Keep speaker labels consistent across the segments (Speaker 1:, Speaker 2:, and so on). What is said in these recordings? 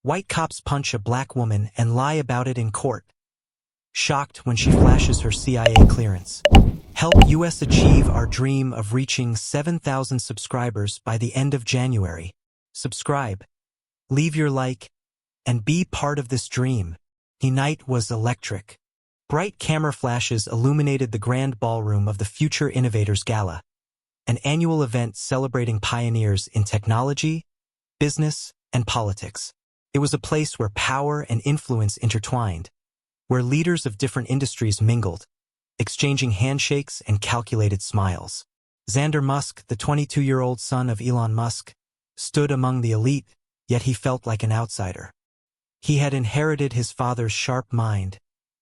Speaker 1: White cops punch a black woman and lie about it in court. Shocked when she flashes her CIA clearance. Help US achieve our dream of reaching 7,000 subscribers by the end of January. Subscribe, leave your like, and be part of this dream. The night was electric. Bright camera flashes illuminated the grand ballroom of the Future Innovators Gala, an annual event celebrating pioneers in technology, business, and politics. It was a place where power and influence intertwined, where leaders of different industries mingled, exchanging handshakes and calculated smiles. Xander Musk, the 22-year-old son of Elon Musk, stood among the elite, yet he felt like an outsider. He had inherited his father's sharp mind,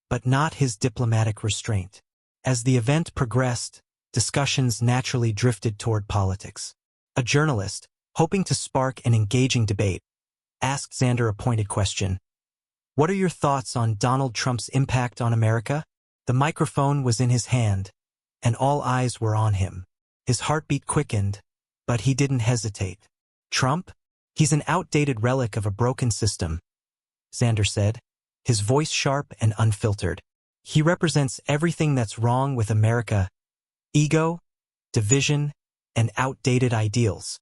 Speaker 1: but not his diplomatic restraint. As the event progressed, discussions naturally drifted toward politics. A journalist, hoping to spark an engaging debate, asked Xander a pointed question. "What are your thoughts on Donald Trump's impact on America?" The microphone was in his hand, and all eyes were on him. His heartbeat quickened, but he didn't hesitate. "Trump? He's an outdated relic of a broken system," Xander said, his voice sharp and unfiltered. "He represents everything that's wrong with America: ego, division, and outdated ideals."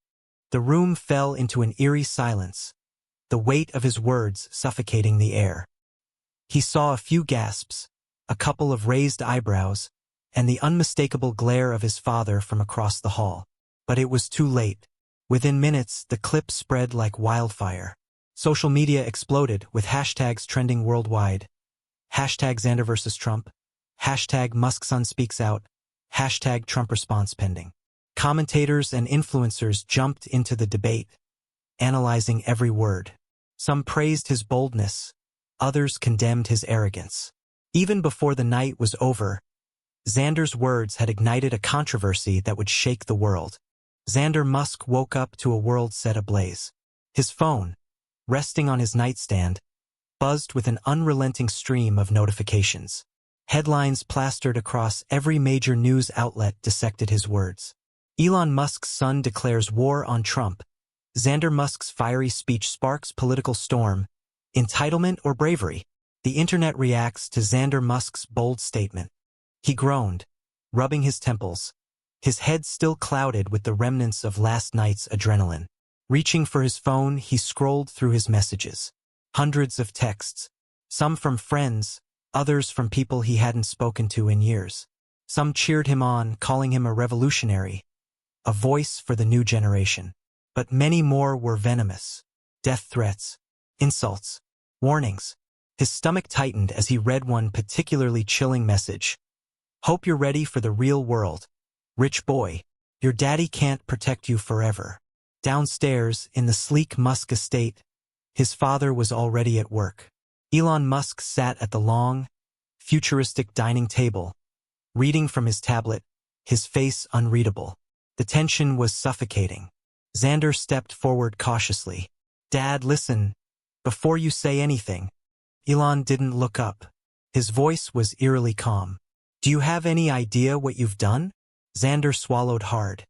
Speaker 1: The room fell into an eerie silence, the weight of his words suffocating the air. He saw a few gasps, a couple of raised eyebrows, and the unmistakable glare of his father from across the hall. But it was too late. Within minutes, the clip spread like wildfire. Social media exploded, with hashtags trending worldwide. Hashtag Xander versus Trump. Hashtag Musk'S speaks out. Hashtag Trump response pending. Commentators and influencers jumped into the debate, analyzing every word. Some praised his boldness, others condemned his arrogance. Even before the night was over, Xander's words had ignited a controversy that would shake the world. Xander Musk woke up to a world set ablaze. His phone, resting on his nightstand, buzzed with an unrelenting stream of notifications. Headlines plastered across every major news outlet dissected his words. Elon Musk's son declares war on Trump. Xander Musk's fiery speech sparks political storm. Entitlement or bravery? The internet reacts to Xander Musk's bold statement. He groaned, rubbing his temples, his head still clouded with the remnants of last night's adrenaline. Reaching for his phone, he scrolled through his messages. Hundreds of texts, some from friends, others from people he hadn't spoken to in years. Some cheered him on, calling him a revolutionary, a voice for the new generation. But many more were venomous. Death threats, insults, warnings. His stomach tightened as he read one particularly chilling message. "Hope you're ready for the real world. Rich boy, your daddy can't protect you forever." Downstairs, in the sleek Musk estate, his father was already at work. Elon Musk sat at the long, futuristic dining table, reading from his tablet, his face unreadable. The tension was suffocating. Xander stepped forward cautiously. "Dad, listen, before you say anything." Elon didn't look up. His voice was eerily calm. "Do you have any idea what you've done?" Xander swallowed hard.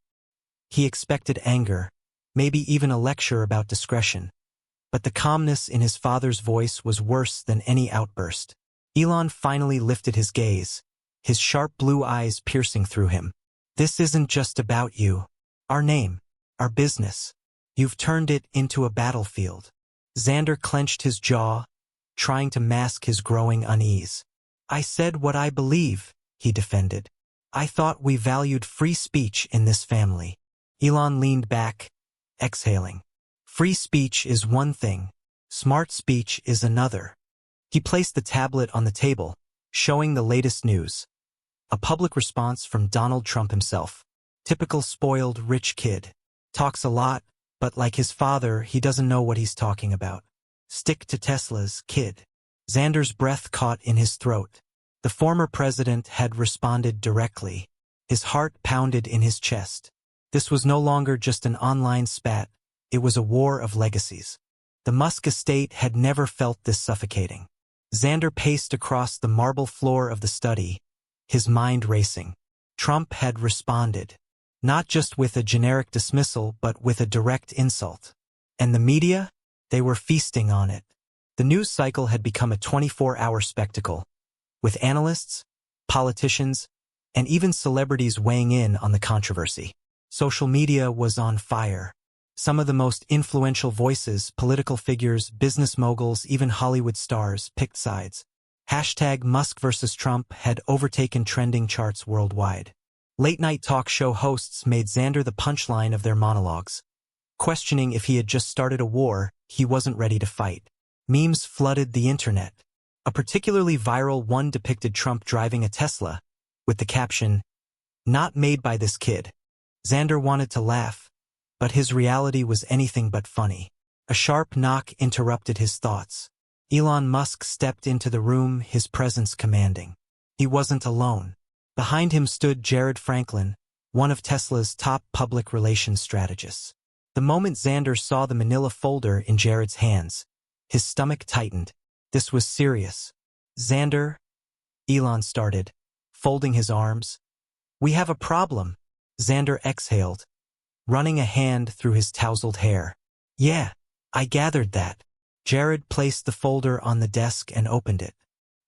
Speaker 1: He expected anger, maybe even a lecture about discretion. But the calmness in his father's voice was worse than any outburst. Elon finally lifted his gaze, his sharp blue eyes piercing through him. "This isn't just about you. Our name, our business. You've turned it into a battlefield." Xander clenched his jaw, trying to mask his growing unease. "I said what I believe," he defended. "I thought we valued free speech in this family." Elon leaned back, exhaling. "Free speech is one thing, smart speech is another." He placed the tablet on the table, showing the latest news. A public response from Donald Trump himself. "Typical spoiled rich kid. Talks a lot, but like his father, he doesn't know what he's talking about. Stick to Tesla's, kid." Xander's breath caught in his throat. The former president had responded directly. His heart pounded in his chest. This was no longer just an online spat. It was a war of legacies. The Musk estate had never felt this suffocating. Xander paced across the marble floor of the study, his mind racing. Trump had responded, not just with a generic dismissal but with a direct insult. And the media? They were feasting on it. The news cycle had become a 24-hour spectacle, with analysts, politicians, and even celebrities weighing in on the controversy. Social media was on fire. Some of the most influential voices, political figures, business moguls, even Hollywood stars, picked sides. Hashtag Musk versus Trump had overtaken trending charts worldwide. Late-night talk show hosts made Xander the punchline of their monologues, questioning if he had just started a war he wasn't ready to fight. Memes flooded the internet. A particularly viral one depicted Trump driving a Tesla, with the caption, "Not made by this kid." Xander wanted to laugh, but his reality was anything but funny. A sharp knock interrupted his thoughts. Elon Musk stepped into the room, his presence commanding. He wasn't alone. Behind him stood Jared Franklin, one of Tesla's top public relations strategists. The moment Xander saw the manila folder in Jared's hands, his stomach tightened. This was serious. "Xander," Elon started, folding his arms. "We have a problem," Xander exhaled, running a hand through his tousled hair. "Yeah, I gathered that." Jared placed the folder on the desk and opened it.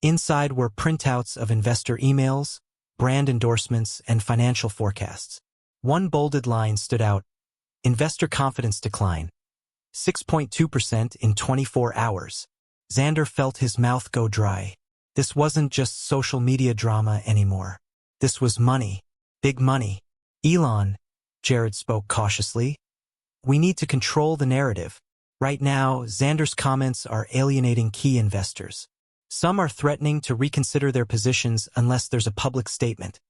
Speaker 1: Inside were printouts of investor emails, brand endorsements, and financial forecasts. One bolded line stood out: "Investor confidence decline. 6.2% in 24 hours. Xander felt his mouth go dry. This wasn't just social media drama anymore. This was money. Big money. "Elon," Jared spoke cautiously, "we need to control the narrative. Right now, Xander's comments are alienating key investors. Some are threatening to reconsider their positions unless there's a public statement,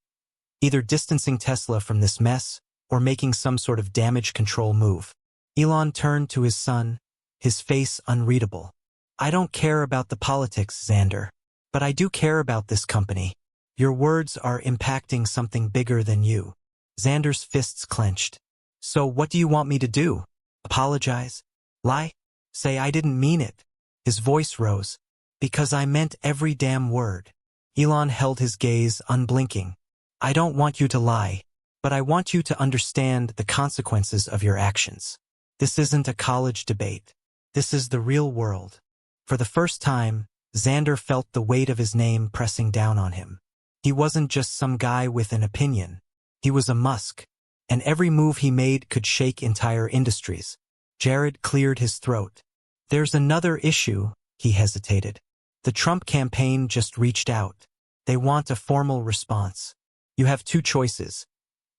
Speaker 1: either distancing Tesla from this mess or making some sort of damage control move." Elon turned to his son, his face unreadable. "I don't care about the politics, Xander, but I do care about this company. Your words are impacting something bigger than you." Xander's fists clenched. "So what do you want me to do? Apologize? Lie? Say I didn't mean it?" His voice rose. "Because I meant every damn word." Elon held his gaze, unblinking. "I don't want you to lie, but I want you to understand the consequences of your actions. This isn't a college debate. This is the real world." For the first time, Xander felt the weight of his name pressing down on him. He wasn't just some guy with an opinion. He was a Musk, and every move he made could shake entire industries. Jared cleared his throat. "There's another issue," he hesitated. "The Trump campaign just reached out. They want a formal response. You have two choices.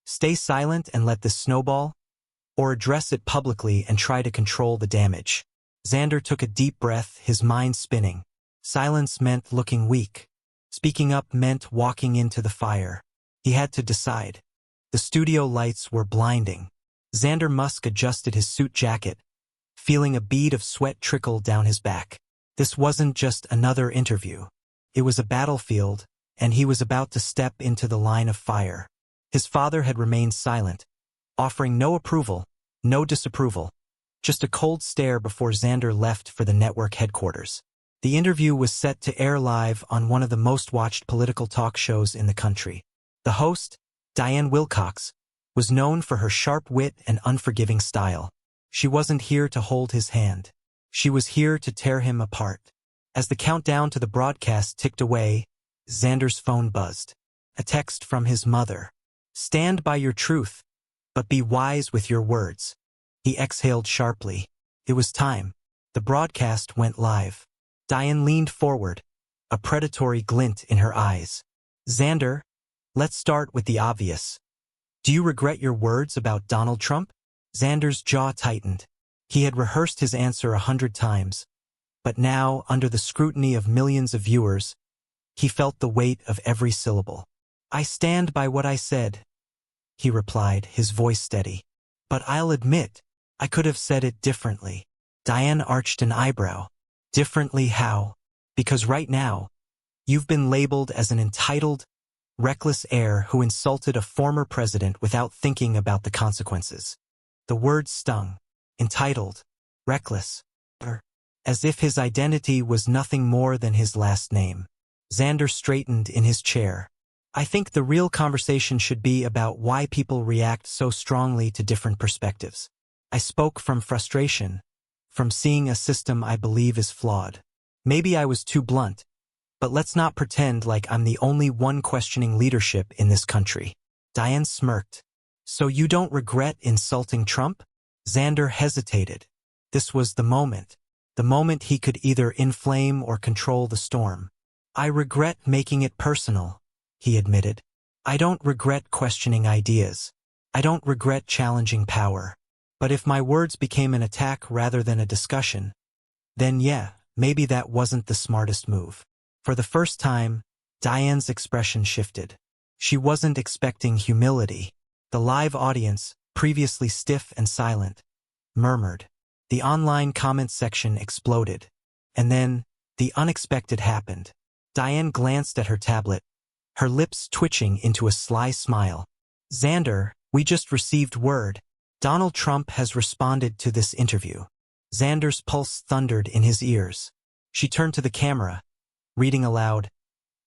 Speaker 1: Stay silent and let this snowball, or address it publicly and try to control the damage." Xander took a deep breath, his mind spinning. Silence meant looking weak. Speaking up meant walking into the fire. He had to decide. The studio lights were blinding. Xander Musk adjusted his suit jacket, feeling a bead of sweat trickle down his back. This wasn't just another interview. It was a battlefield, and he was about to step into the line of fire. His father had remained silent, offering no approval, no disapproval, just a cold stare before Xander left for the network headquarters. The interview was set to air live on one of the most watched political talk shows in the country. The host, Diane Wilcox, was known for her sharp wit and unforgiving style. She wasn't here to hold his hand. She was here to tear him apart. As the countdown to the broadcast ticked away, Xander's phone buzzed. A text from his mother. "Stand by your truth, but be wise with your words." He exhaled sharply. It was time. The broadcast went live. Diane leaned forward, a predatory glint in her eyes. "Xander, let's start with the obvious. Do you regret your words about Donald Trump?" Xander's jaw tightened. He had rehearsed his answer 100 times, but now, under the scrutiny of millions of viewers, he felt the weight of every syllable. "I stand by what I said," he replied, his voice steady. "But I'll admit, I could have said it differently." Diane arched an eyebrow. "Differently how?" "Because right now, you've been labeled as an entitled, reckless heir who insulted a former president without thinking about the consequences." The words stung. Entitled, reckless, as if his identity was nothing more than his last name. Xander straightened in his chair. "I think the real conversation should be about why people react so strongly to different perspectives. I spoke from frustration, from seeing a system I believe is flawed. Maybe I was too blunt, but let's not pretend like I'm the only one questioning leadership in this country. Diane smirked. So you don't regret insulting Trump? Xander hesitated. This was the moment he could either inflame or control the storm. I regret making it personal, he admitted. I don't regret questioning ideas. I don't regret challenging power. But if my words became an attack rather than a discussion, then yeah, maybe that wasn't the smartest move. For the first time, Diane's expression shifted. She wasn't expecting humility. The live audience, previously stiff and silent, murmured. The online comment section exploded. And then, the unexpected happened. Diane glanced at her tablet, her lips twitching into a sly smile. Xander, we just received word. Donald Trump has responded to this interview. Xander's pulse thundered in his ears. She turned to the camera, reading aloud.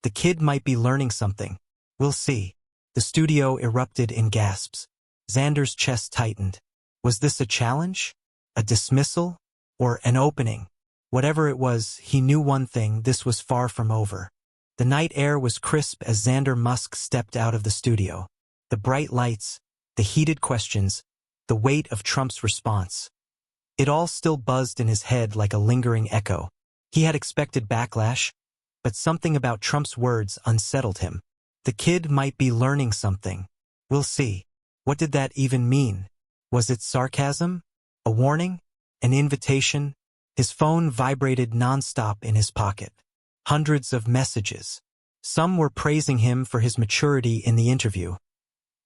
Speaker 1: The kid might be learning something. We'll see. The studio erupted in gasps. Xander's chest tightened. Was this a challenge? A dismissal? Or an opening? Whatever it was, he knew one thing: this was far from over. The night air was crisp as Xander Musk stepped out of the studio. The bright lights, the heated questions, the weight of Trump's response. It all still buzzed in his head like a lingering echo. He had expected backlash, but something about Trump's words unsettled him. The kid might be learning something. We'll see. What did that even mean? Was it sarcasm? A warning? An invitation? His phone vibrated nonstop in his pocket. Hundreds of messages. Some were praising him for his maturity in the interview.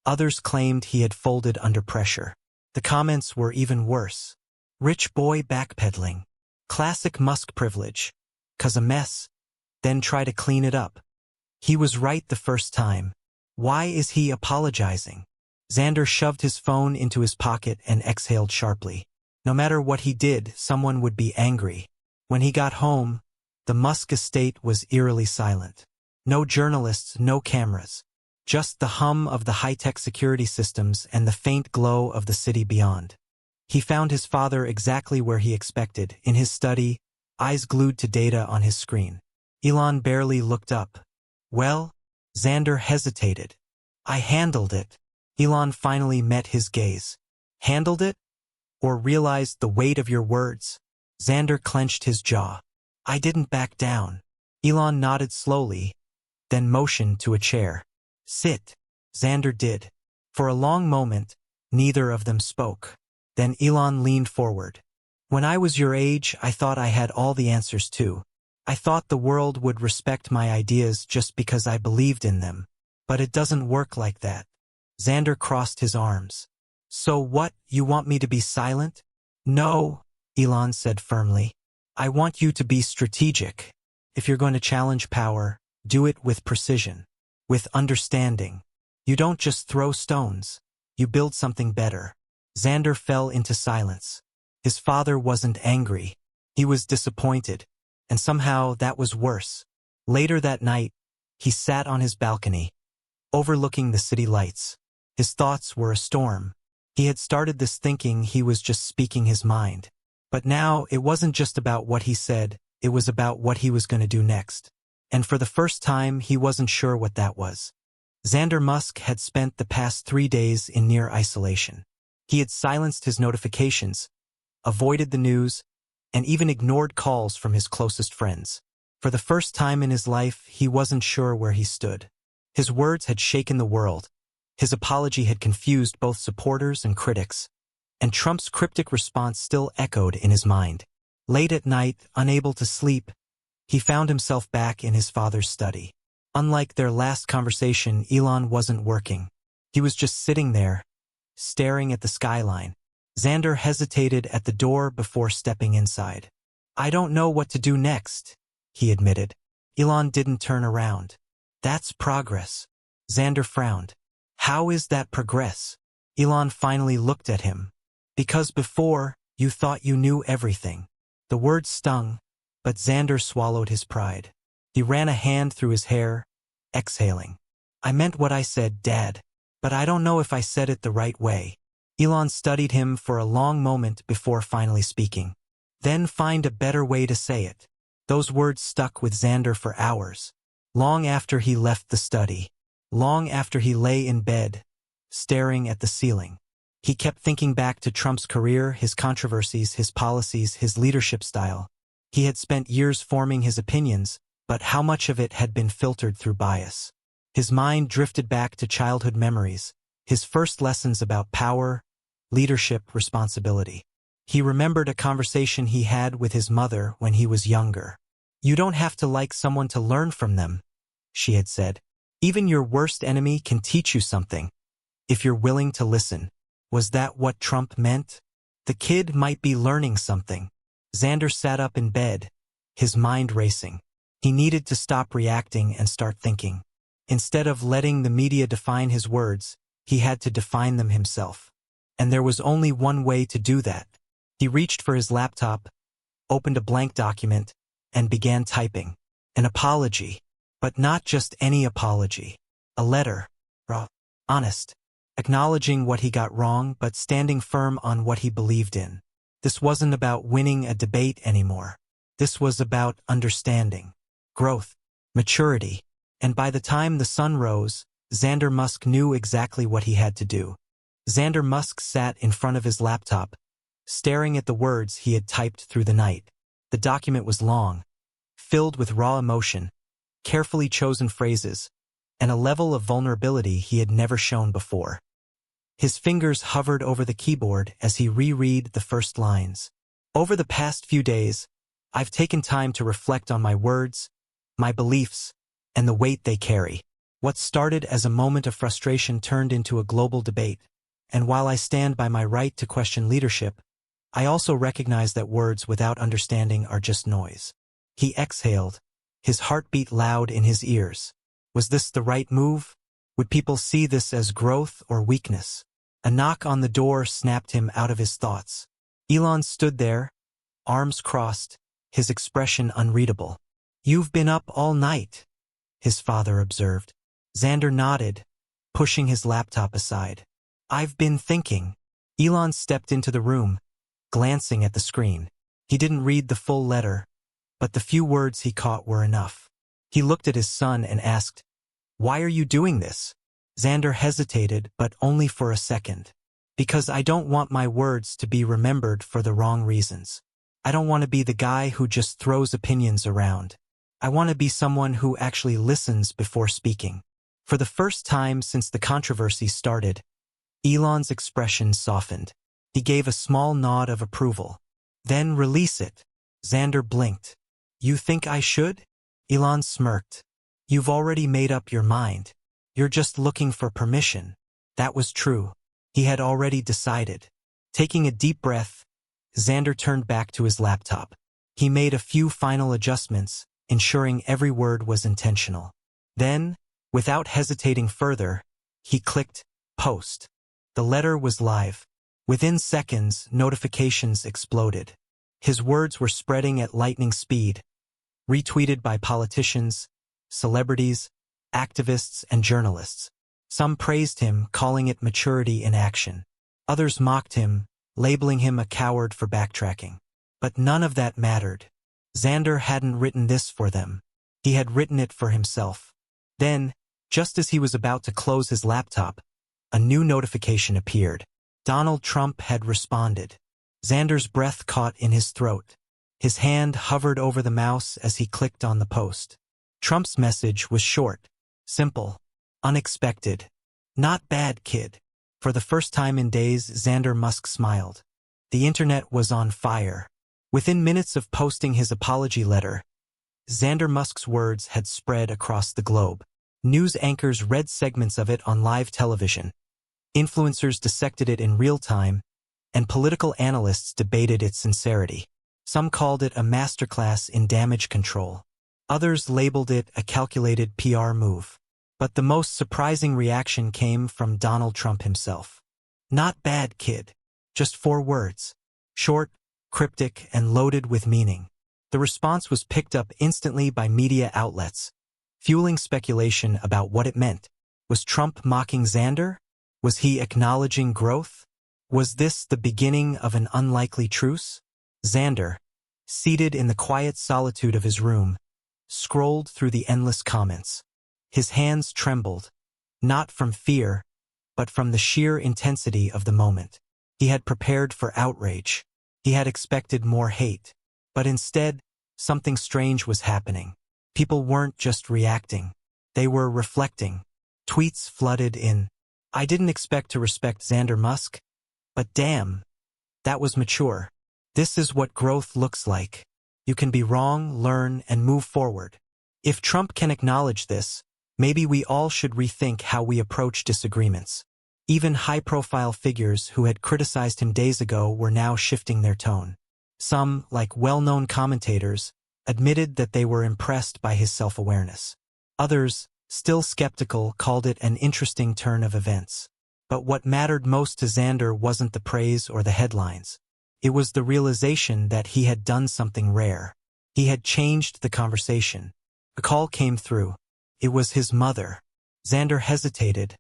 Speaker 1: Others claimed he had folded under pressure. The comments were even worse. Rich boy backpedaling. Classic Musk privilege. 'Cause a mess. Then try to clean it up. He was right the first time. Why is he apologizing? Xander shoved his phone into his pocket and exhaled sharply. No matter what he did, someone would be angry. When he got home, the Musk estate was eerily silent. No journalists, no cameras. Just the hum of the high-tech security systems and the faint glow of the city beyond. He found his father exactly where he expected, in his study, eyes glued to data on his screen. Elon barely looked up. Well? Xander hesitated. I handled it. Elon finally met his gaze. Handled it? Or realized the weight of your words? Xander clenched his jaw. I didn't back down. Elon nodded slowly, then motioned to a chair. Sit. Xander did. For a long moment, neither of them spoke. Then Elon leaned forward. When I was your age, I thought I had all the answers too. I thought the world would respect my ideas just because I believed in them. But it doesn't work like that. Xander crossed his arms. So what, you want me to be silent? No, Elon said firmly. I want you to be strategic. If you're going to challenge power, do it with precision. With understanding. You don't just throw stones. You build something better. Xander fell into silence. His father wasn't angry. He was disappointed. And somehow that was worse. Later that night, he sat on his balcony, overlooking the city lights. His thoughts were a storm. He had started this thinking he was just speaking his mind. But now it wasn't just about what he said, it was about what he was going to do next. And for the first time, he wasn't sure what that was. Xander Musk had spent the past 3 days in near isolation. He had silenced his notifications, avoided the news, and even ignored calls from his closest friends. For the first time in his life, he wasn't sure where he stood. His words had shaken the world. His apology had confused both supporters and critics. And Trump's cryptic response still echoed in his mind. Late at night, unable to sleep, he found himself back in his father's study. Unlike their last conversation, Elon wasn't working. He was just sitting there, staring at the skyline. Xander hesitated at the door before stepping inside. I don't know what to do next, he admitted. Elon didn't turn around. That's progress. Xander frowned. How is that progress? Elon finally looked at him. Because before, you thought you knew everything. The words stung, but Xander swallowed his pride. He ran a hand through his hair, exhaling. I meant what I said, Dad, but I don't know if I said it the right way. Elon studied him for a long moment before finally speaking. Then find a better way to say it. Those words stuck with Xander for hours. Long after he left the study. Long after he lay in bed, staring at the ceiling. He kept thinking back to Trump's career, his controversies, his policies, his leadership style. He had spent years forming his opinions, but how much of it had been filtered through bias? His mind drifted back to childhood memories, his first lessons about power, leadership, responsibility. He remembered a conversation he had with his mother when he was younger. "You don't have to like someone to learn from them," she had said. "Even your worst enemy can teach you something, if you're willing to listen." Was that what Trump meant? The kid might be learning something. Xander sat up in bed, his mind racing. He needed to stop reacting and start thinking. Instead of letting the media define his words, he had to define them himself. And there was only one way to do that. He reached for his laptop, opened a blank document, and began typing. An apology. But not just any apology. A letter. Raw. Honest. Acknowledging what he got wrong but standing firm on what he believed in. This wasn't about winning a debate anymore. This was about understanding, growth, maturity. And by the time the sun rose, Xander Musk knew exactly what he had to do. Xander Musk sat in front of his laptop, staring at the words he had typed through the night. The document was long, filled with raw emotion, carefully chosen phrases, and a level of vulnerability he had never shown before. His fingers hovered over the keyboard as he reread the first lines. "Over the past few days, I've taken time to reflect on my words, my beliefs, and the weight they carry. What started as a moment of frustration turned into a global debate. And while I stand by my right to question leadership, I also recognize that words without understanding are just noise." He exhaled, his heartbeat loud in his ears. Was this the right move? Would people see this as growth or weakness? A knock on the door snapped him out of his thoughts. Elon stood there, arms crossed, his expression unreadable. "You've been up all night," his father observed. Xander nodded, pushing his laptop aside. "I've been thinking." Elon stepped into the room, glancing at the screen. He didn't read the full letter, but the few words he caught were enough. He looked at his son and asked, "Why are you doing this?" Xander hesitated, but only for a second. "Because I don't want my words to be remembered for the wrong reasons. I don't want to be the guy who just throws opinions around. I want to be someone who actually listens before speaking." For the first time since the controversy started, Elon's expression softened. He gave a small nod of approval. "Then release it." Xander blinked. "You think I should?" Elon smirked. "You've already made up your mind. You're just looking for permission." That was true. He had already decided. Taking a deep breath, Xander turned back to his laptop. He made a few final adjustments, ensuring every word was intentional. Then, without hesitating further, he clicked post. The letter was live. Within seconds, notifications exploded. His words were spreading at lightning speed, retweeted by politicians, celebrities, activists, and journalists. Some praised him, calling it maturity in action. Others mocked him, labeling him a coward for backtracking. But none of that mattered. Xander hadn't written this for them. He had written it for himself. Then, just as he was about to close his laptop, a new notification appeared. Donald Trump had responded. Xander's breath caught in his throat. His hand hovered over the mouse as he clicked on the post. Trump's message was short, simple, unexpected. "Not bad, kid." For the first time in days, Xander Musk smiled. The internet was on fire. Within minutes of posting his apology letter, Xander Musk's words had spread across the globe. News anchors read segments of it on live television. Influencers dissected it in real time, and political analysts debated its sincerity. Some called it a masterclass in damage control. Others labeled it a calculated PR move. But the most surprising reaction came from Donald Trump himself. "Not bad, kid." Just 4 words. Short, cryptic, and loaded with meaning. The response was picked up instantly by media outlets, fueling speculation about what it meant. Was Trump mocking Xander? Was he acknowledging growth? Was this the beginning of an unlikely truce? Xander, seated in the quiet solitude of his room, scrolled through the endless comments. His hands trembled, not from fear, but from the sheer intensity of the moment. He had prepared for outrage. He had expected more hate. But instead, something strange was happening. People weren't just reacting. They were reflecting. Tweets flooded in. I didn't expect to respect Xander Musk, but damn, that was mature. This is what growth looks like. You can be wrong, learn, and move forward. If Trump can acknowledge this, maybe we all should rethink how we approach disagreements. Even high-profile figures who had criticized him days ago were now shifting their tone. Some, like well-known commentators, admitted that they were impressed by his self-awareness. Others, still skeptical, called it an interesting turn of events. But what mattered most to Xander wasn't the praise or the headlines. It was the realization that he had done something rare. He had changed the conversation. A call came through. It was his mother. Xander hesitated,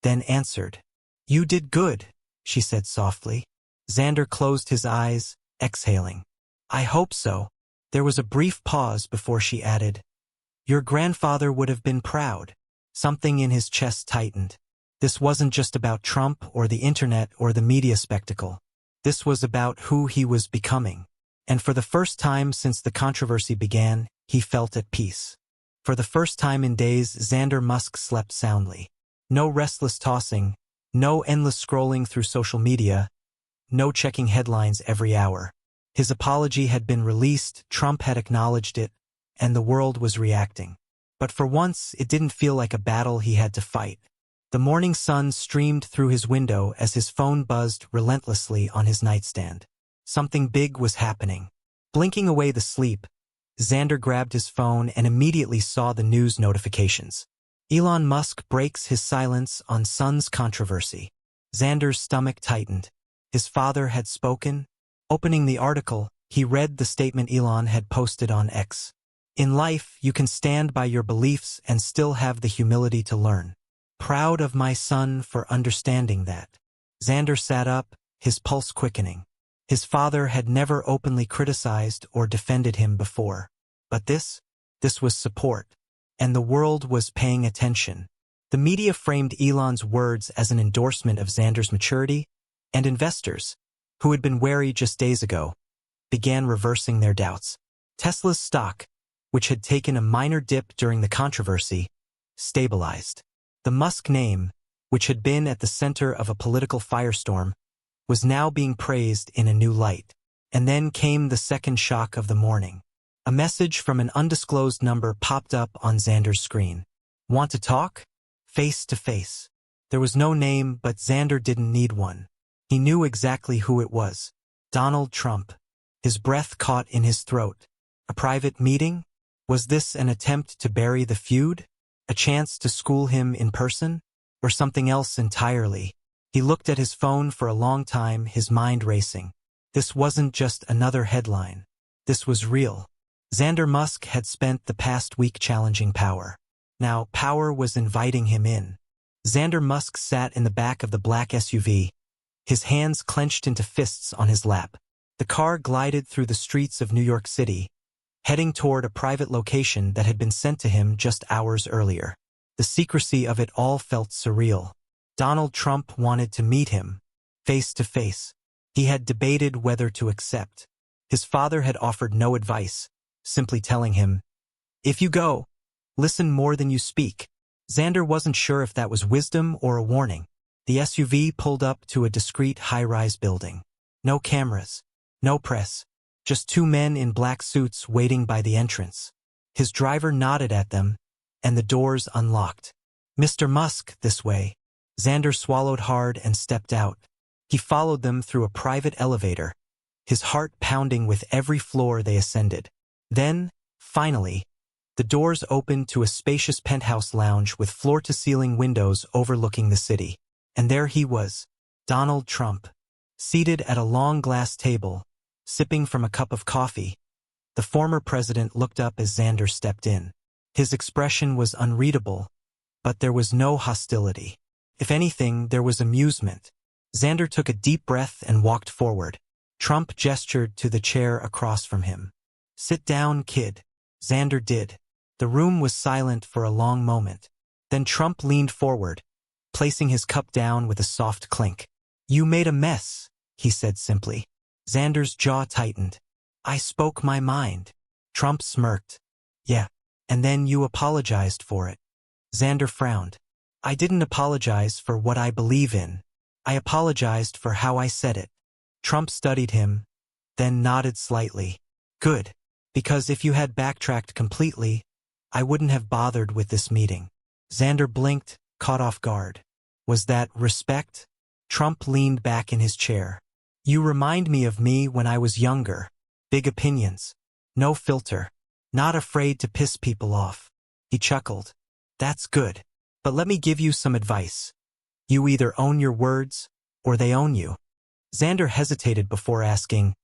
Speaker 1: then answered. You did good, she said softly. Xander closed his eyes, exhaling. I hope so. There was a brief pause before she added. Your grandfather would have been proud. Something in his chest tightened. This wasn't just about Trump or the internet or the media spectacle. This was about who he was becoming. And for the first time since the controversy began, he felt at peace. For the first time in days, Xander Musk slept soundly. No restless tossing, no endless scrolling through social media, no checking headlines every hour. His apology had been released, Trump had acknowledged it, and the world was reacting. But for once, it didn't feel like a battle he had to fight. The morning sun streamed through his window as his phone buzzed relentlessly on his nightstand. Something big was happening. Blinking away the sleep, Xander grabbed his phone and immediately saw the news notifications. Elon Musk breaks his silence on son's controversy. Xander's stomach tightened. His father had spoken. Opening the article, he read the statement Elon had posted on X. In life, you can stand by your beliefs and still have the humility to learn. Proud of my son for understanding that. Xander sat up, his pulse quickening. His father had never openly criticized or defended him before. But this was support. And the world was paying attention. The media framed Elon's words as an endorsement of Xander's maturity, and investors, who had been wary just days ago, began reversing their doubts. Tesla's stock, which had taken a minor dip during the controversy, stabilized. The Musk name, which had been at the center of a political firestorm, was now being praised in a new light. And then came the second shock of the morning. A message from an undisclosed number popped up on Xander's screen. Want to talk? Face to face. There was no name, but Xander didn't need one. He knew exactly who it was. Donald Trump. His breath caught in his throat. A private meeting? Was this an attempt to bury the feud? A chance to school him in person? Or something else entirely? He looked at his phone for a long time, his mind racing. This wasn't just another headline. This was real. Xander Musk had spent the past week challenging power. Now, power was inviting him in. Xander Musk sat in the back of the black SUV, his hands clenched into fists on his lap. The car glided through the streets of New York City, heading toward a private location that had been sent to him just hours earlier. The secrecy of it all felt surreal. Donald Trump wanted to meet him, face to face. He had debated whether to accept. His father had offered no advice, simply telling him, if you go, listen more than you speak. Xander wasn't sure if that was wisdom or a warning. The SUV pulled up to a discreet high-rise building. No cameras, no press, just two men in black suits waiting by the entrance. His driver nodded at them, and the doors unlocked. Mr. Musk, this way. Xander swallowed hard and stepped out. He followed them through a private elevator, his heart pounding with every floor they ascended. Then, finally, the doors opened to a spacious penthouse lounge with floor-to-ceiling windows overlooking the city. And there he was, Donald Trump, seated at a long glass table, sipping from a cup of coffee. The former president looked up as Xander stepped in. His expression was unreadable, but there was no hostility. If anything, there was amusement. Xander took a deep breath and walked forward. Trump gestured to the chair across from him. "Sit down, kid." Xander did. The room was silent for a long moment. Then Trump leaned forward, placing his cup down with a soft clink. "You made a mess," he said simply. Xander's jaw tightened. "I spoke my mind." Trump smirked. "Yeah. And then you apologized for it." Xander frowned. "I didn't apologize for what I believe in. I apologized for how I said it." Trump studied him, then nodded slightly. "Good. Because if you had backtracked completely, I wouldn't have bothered with this meeting." Xander blinked, caught off guard. Was that respect? Trump leaned back in his chair. "You remind me of me when I was younger. Big opinions. No filter. Not afraid to piss people off." He chuckled. "That's good. But let me give you some advice. You either own your words, or they own you." Xander hesitated before asking,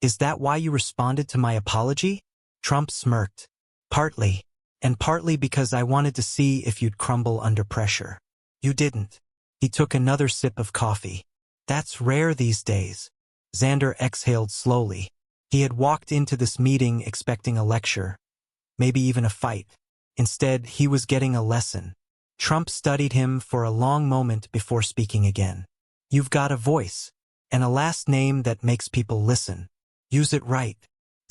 Speaker 1: "Is that why you responded to my apology?" Trump smirked. "Partly. And partly because I wanted to see if you'd crumble under pressure. You didn't." He took another sip of coffee. "That's rare these days." Xander exhaled slowly. He had walked into this meeting expecting a lecture, maybe even a fight. Instead, he was getting a lesson. Trump studied him for a long moment before speaking again. "You've got a voice, and a last name that makes people listen. Use it right."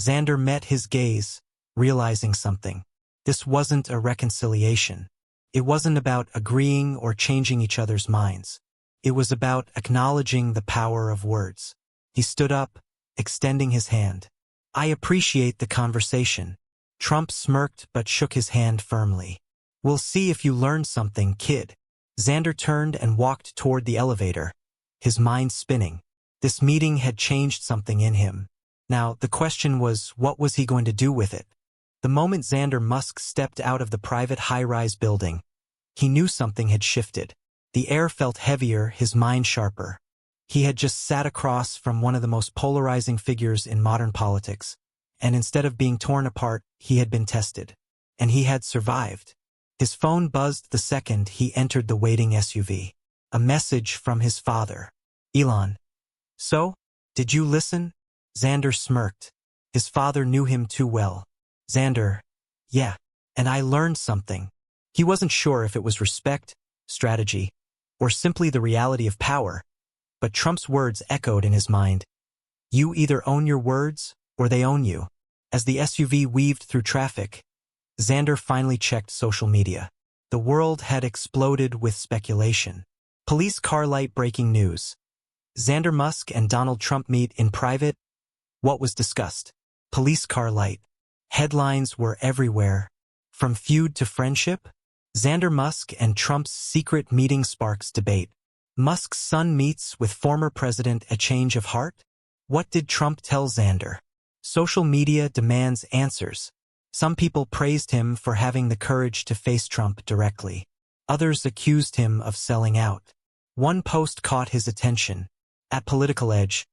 Speaker 1: Xander met his gaze, realizing something. This wasn't a reconciliation. It wasn't about agreeing or changing each other's minds. It was about acknowledging the power of words. He stood up, extending his hand. "I appreciate the conversation." Trump smirked but shook his hand firmly. "We'll see if you learned something, kid." Xander turned and walked toward the elevator, his mind spinning. This meeting had changed something in him. Now, the question was, what was he going to do with it? The moment Xander Musk stepped out of the private high-rise building, he knew something had shifted. The air felt heavier, his mind sharper. He had just sat across from one of the most polarizing figures in modern politics, and instead of being torn apart, he had been tested. And he had survived. His phone buzzed the second he entered the waiting SUV. A message from his father. "Elon. So? Did you listen?" Xander smirked. His father knew him too well. "Xander, yeah. And I learned something." He wasn't sure if it was respect, strategy, or simply the reality of power, but Trump's words echoed in his mind. "You either own your words, or they own you." As the SUV weaved through traffic, Xander finally checked social media. The world had exploded with speculation. Police car light breaking news. Xander Musk and Donald Trump meet in private. What was discussed? Police car light. Headlines were everywhere. From feud to friendship? Xander Musk and Trump's secret meeting sparks debate. Musk's son meets with former president, a change of heart? What did Trump tell Xander? Social media demands answers. Some people praised him for having the courage to face Trump directly. Others accused him of selling out. One post caught his attention. At Political Edge,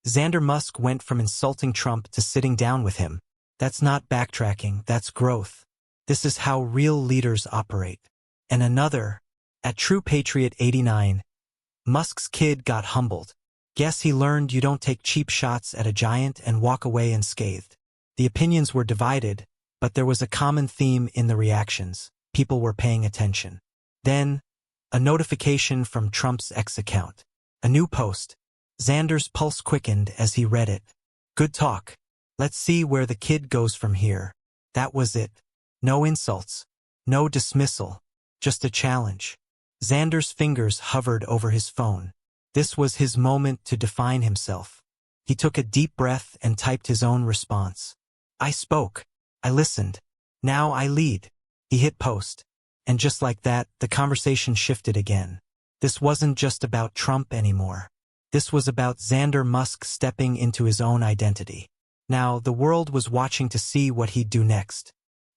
Speaker 1: Xander Musk went from insulting Trump to sitting down with him. That's not backtracking, that's growth. This is how real leaders operate. And another, at True Patriot 89, Musk's kid got humbled. Guess he learned you don't take cheap shots at a giant and walk away unscathed. The opinions were divided, but there was a common theme in the reactions. People were paying attention. Then, a notification from Trump's X account. A new post. Xander's pulse quickened as he read it. "Good talk. Let's see where the kid goes from here." That was it. No insults. No dismissal. Just a challenge. Xander's fingers hovered over his phone. This was his moment to define himself. He took a deep breath and typed his own response. "I spoke. I listened. Now I lead." He hit post. And just like that, the conversation shifted again. This wasn't just about Trump anymore. This was about Xander Musk stepping into his own identity. Now, the world was watching to see what he'd do next.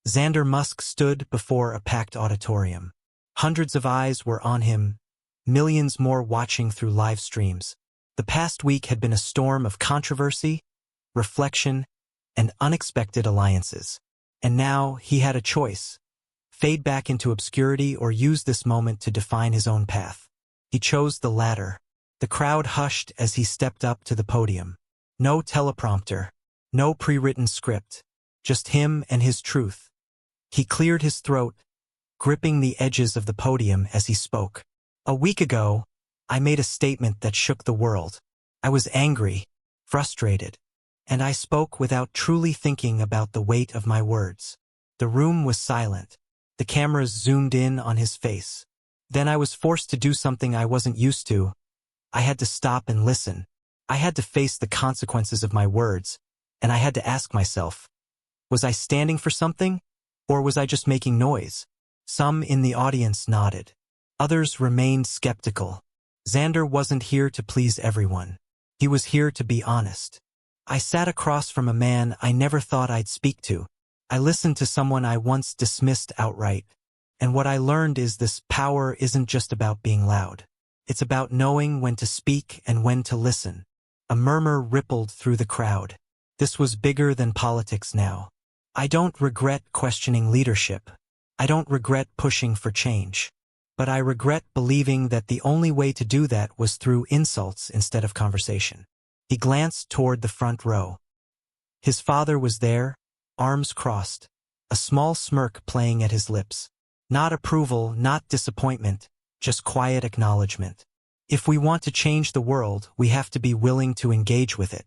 Speaker 1: Xander Musk stood before a packed auditorium. Hundreds of eyes were on him, millions more watching through live streams. The past week had been a storm of controversy, reflection, and unexpected alliances. And now he had a choice: fade back into obscurity or use this moment to define his own path. He chose the latter. The crowd hushed as he stepped up to the podium. No teleprompter. No pre-written script. Just him and his truth. He cleared his throat, gripping the edges of the podium as he spoke. A week ago, I made a statement that shook the world. I was angry, frustrated, and I spoke without truly thinking about the weight of my words. The room was silent. The cameras zoomed in on his face. Then I was forced to do something I wasn't used to. I had to stop and listen. I had to face the consequences of my words, and I had to ask myself, was I standing for something, or was I just making noise? Some in the audience nodded. Others remained skeptical. Xander wasn't here to please everyone. He was here to be honest. I sat across from a man I never thought I'd speak to. I listened to someone I once dismissed outright. And what I learned is this power isn't just about being loud. It's about knowing when to speak and when to listen. A murmur rippled through the crowd. This was bigger than politics now. I don't regret questioning leadership. I don't regret pushing for change. But I regret believing that the only way to do that was through insults instead of conversation. He glanced toward the front row. His father was there, arms crossed, a small smirk playing at his lips. Not approval, not disappointment, just quiet acknowledgement. If we want to change the world, we have to be willing to engage with it.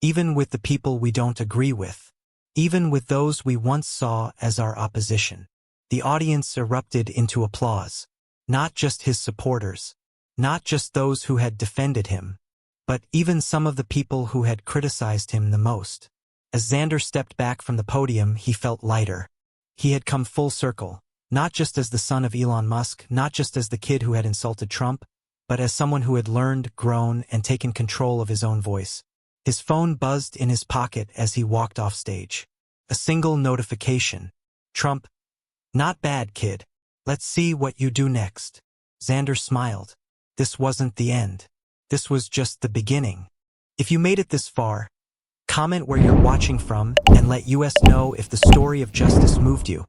Speaker 1: Even with the people we don't agree with. Even with those we once saw as our opposition. The audience erupted into applause. Not just his supporters. Not just those who had defended him. But even some of the people who had criticized him the most. As Xander stepped back from the podium, he felt lighter. He had come full circle. Not just as the son of Elon Musk, not just as the kid who had insulted Trump, but as someone who had learned, grown, and taken control of his own voice. His phone buzzed in his pocket as he walked off stage. A single notification. Trump. Not bad, kid. Let's see what you do next. Xander smiled. This wasn't the end. This was just the beginning. If you made it this far, comment where you're watching from and let us know if the story of justice moved you.